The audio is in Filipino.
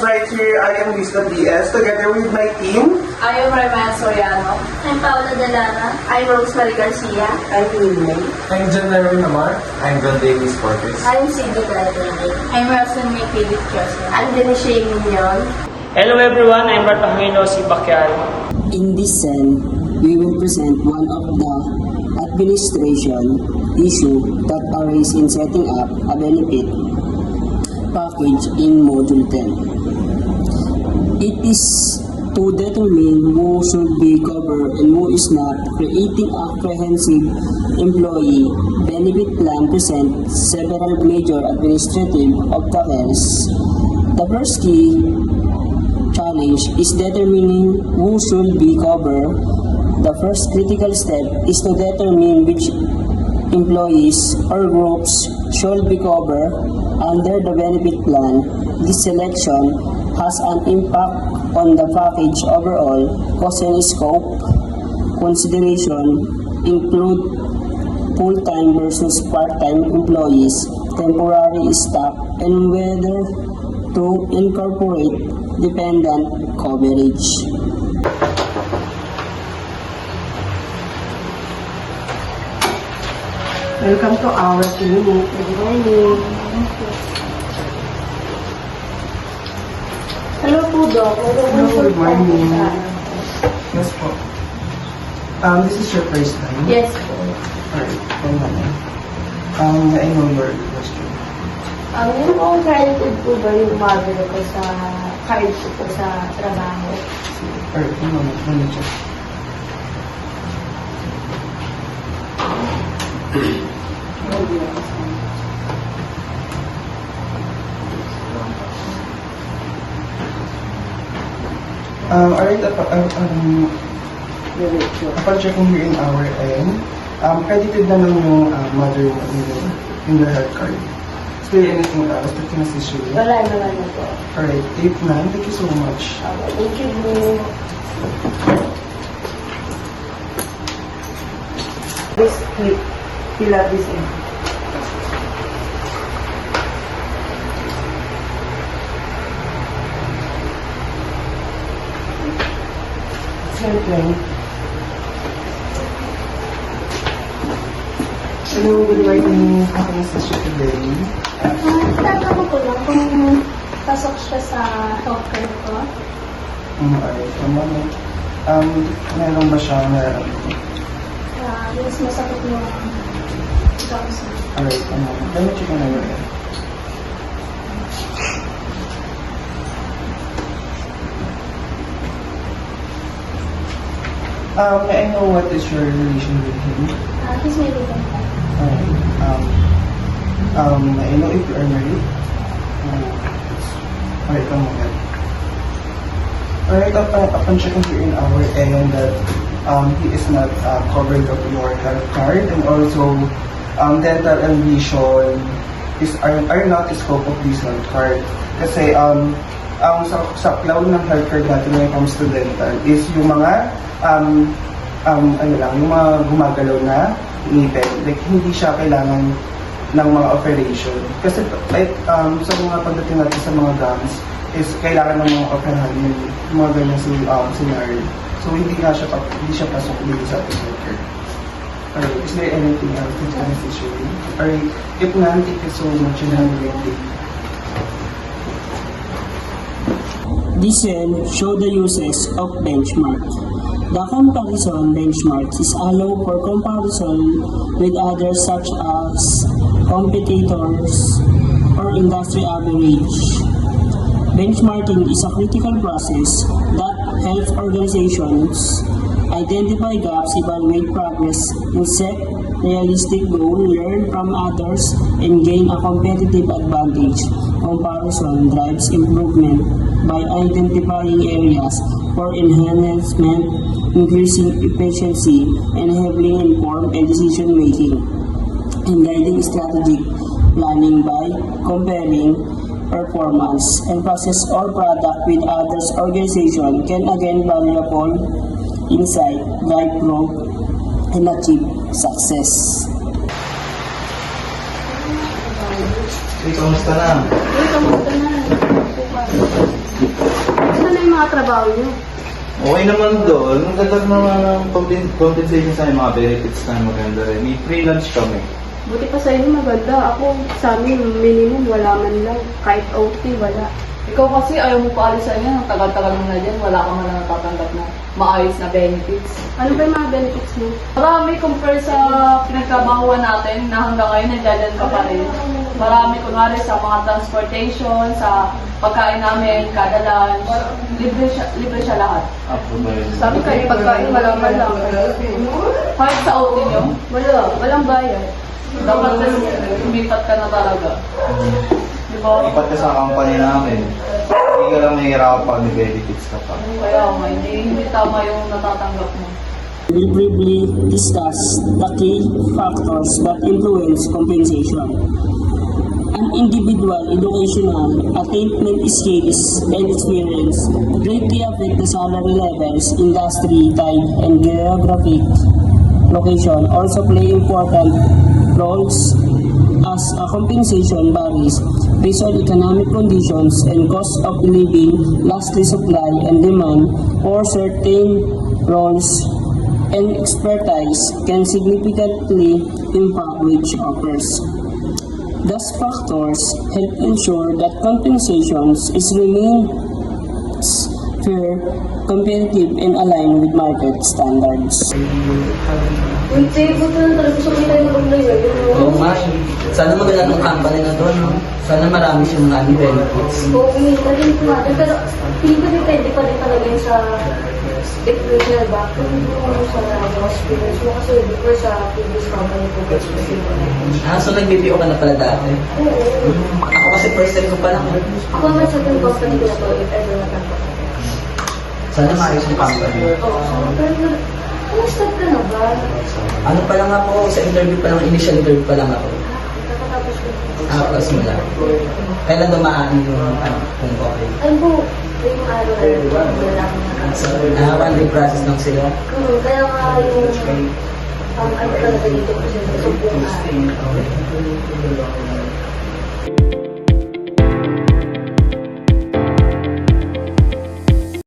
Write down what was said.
right here, I am Lisa DS, together with my team. I am Rayman Soriano. I'm Paula Dalana. I'm Rosemary Garcia. I'm Nilmay. I'm John Larry Namar. I'm John Davis Cortez. I'm Cindy Calderón. I'm Rosan May Philip Joseph. I'm Denise Mignon. Hello everyone, I'm Bartolomeo Si Bacquiaro. In this cell, we will present one of the administration issue that arise in setting up a benefit package in Module 10. It is to determine who should be covered and who is not. Creating a comprehensive employee benefit plan presents several major administrative obstacles. The first key challenge is determining who should be covered. The first critical step is to determine which employees or groups should be covered under the benefit plan. This selection has an impact on the package overall. Cost and scope consideration include full-time versus part-time employees, temporary staff, and whether to incorporate dependent coverage. Welcome to our clinic. Good morning. Hello po, Doc. Hello, good morning. Yes po. This is your first time? Yes po. Alright, one moment. I know your question. Yung po, credited po ba yung mother ko sa card ko po sa trabaho? Alright, one moment. Let me check. Alright, upon checking here in our end, credited na lang yung mother in the health card. Is there anything else that can assist you with? Wala naman na po. Alright, tape na. Thank you so much. Thank you po. This clip, fill up this in. Same thing. Hello, good morning. How can I assist you today? Tatanong ko lang kung pasok siya sa healthcare ko. Alright, one moment. Meron ba siya na... Mas masakit yung Johnson. Alright, one moment. Let me check on our end. May I know what is your relation with him? He's my living friend. Alright. May I know if you are married? Alright, one moment. Alright, upon checking here in our end that he is not covered of your health card, and also dental and vision are not the scope of this health card. Kasi ang sa cloud ng health card natin when it comes to dental is yung mga yung mga gumagalaw na ngipin. Like, hindi siya kailangan ng mga operation. Kasi sa mga pagdating natin sa mga gums is kailangan ng mga operahan yung mga ganyan scenario. So, hindi siya pasok dito sa ating healthcare. Alright, is there anything else that can assist you with? Alright, if not, thank you so much and have a great day. This cell show the uses of benchmark. The comparison benchmarks is allow for comparison with others such as competitors or industry average. Benchmarking is a critical process that helps organizations identify gaps, evaluate progress, and set realistic goals, learn from others, and gain a competitive advantage. Comparison drives improvement by identifying areas for enhancement, increasing efficiency, enabling informed decision-making, and guiding strategic planning by comparing performance and process or product with others. Organization can again valuable insight, drive growth, and achieve success. Hey, kamusta na? Kamusta na? Saan na yung mga trabaho niyo? Okay naman doon. Maganda naman ang compensation sa mga benefits na maganda rin. May free lunch kami. Buti pa sa inyo maganda. Ako, sa amin, minimum wala man lang. Kahit OT, wala. Ikaw kasi ayaw mo pa alis sa inyo, ang tagal-tagal mo na dyan, wala ka man na natatanggap na maayos na benefits. Ano ba yung mga benefits mo? Marami compare sa pinagtrabahuan natin na hanggang ngayon nandiyan ka pa rin. Marami kunwari sa mga transportation, sa pagkain namin, kada lunch, libre siya lahat. Sabi kayo, pagkain walang lang. Kahit sa OT nyo, walang bayad. Dapat lumipat ka na talaga. Diba? Ipat ka sa company namin. Hindi ka lang mahihirapan pag may benefits ka pa. Kaya nga, hindi tama yung natatanggap mo. We will briefly discuss the key factors that influence compensation. An individual educational attainment skills and experience greatly affect the salary levels, industry type, and geographic location also play important roles as a compensation varies based on economic conditions and cost of living. Lastly, supply and demand for certain roles and expertise can significantly impact wage offers. These factors help ensure that compensations is remains fair, competitive, and aligned with market standards. Yung table ko lang talaga gusto ko tayo mag-layer. Oo nga. Sana maganda ng company na to, no? Sana marami siyang mga benefits. Oo, umita din po natin. Pero hindi ko depende pa rin talaga yung sa educational background mo, sa experience mo. Kasi before sa previous company ko, So nag-BPO ka na pala dati? oo. Ako kasi first time ko pa lang. Ako naman sa yung company ko na to, if ever natanggap ako. Sana maayos yung company. Oo, pero start ka na ba? Ano pa lang ako, sa interview pa lang, initial interview pa lang ako. Nakatapos ko. Tapos mo lang. Kailan dumaan yung kung okay. Ano po, yung araw na wala akong nakasal. One day process lang sila. Kaya nga yung ano talaga dito kasi sa buong araw.